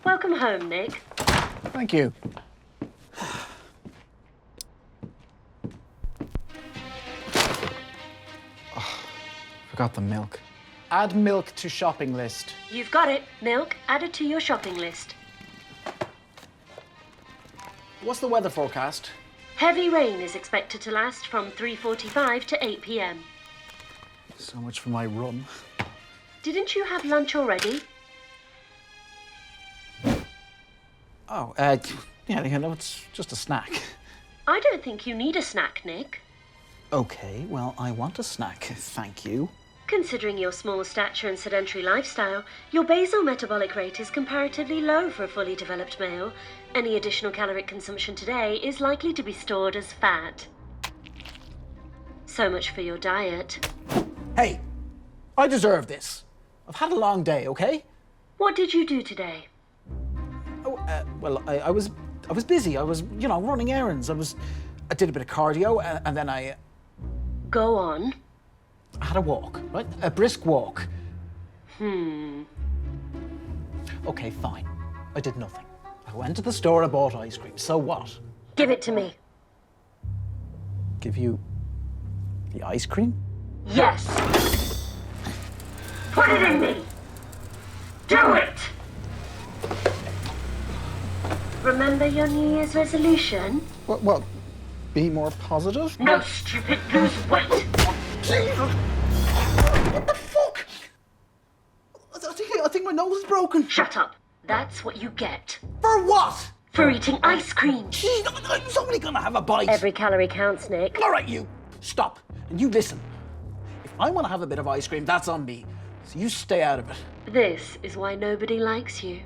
Welcome home, Nick. Thank you. Oh, forgot the milk. Add milk to shopping list. You've got it. Milk added to your shopping list. What's the weather forecast? Heavy rain is expected to last from 3:45 to 8 p.m. So much for my run. Didn't you have lunch already? Oh, yeah, it's just a snack. I don't think you need a snack, Nick. Okay, well, I want a snack, thank you. Considering your small stature and sedentary lifestyle, your basal metabolic rate is comparatively low for a fully developed male. Any additional caloric consumption today is likely to be stored as fat. So much for your diet. Hey, I deserve this. I've had a long day, okay? What did you do today? Oh, well, I was busy. I was, running errands. I did a bit of cardio, and then I Go on. had a walk, right? A brisk walk. Okay, fine. I did nothing. I went to the store, I bought ice cream. So what? Give it to me. Give you the ice cream? Yes. Put it in me. Do it. Remember your New Year's resolution? What? Be more positive? No, stupid, lose weight. Jesus! What the fuck? I think my nose is broken. Shut up. That's what you get. For what? For eating ice cream. Jeez, I'm only gonna have a bite. Every calorie counts, Nick. All right, you. Stop. And you listen. If I want to have a bit of ice cream, that's on me. So you stay out of it. This is why nobody likes you.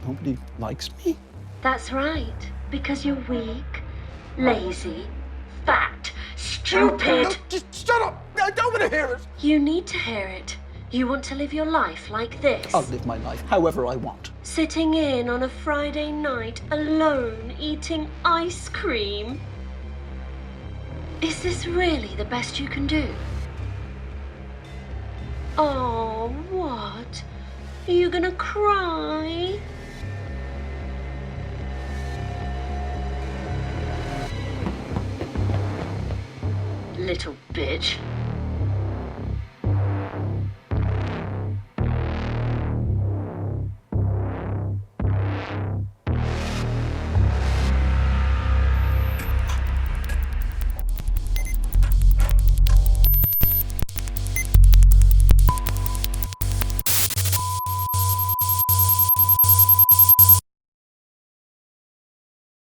Nobody likes me? That's right. Because you're weak, lazy, fat, stupid. No, just shut up. I don't want to hear it. You need to hear it. You want to live your life like this. I'll live my life however I want. Sitting in on a Friday night alone eating ice cream. Is this really the best you can do? Oh, what? Are you gonna cry? Little bitch.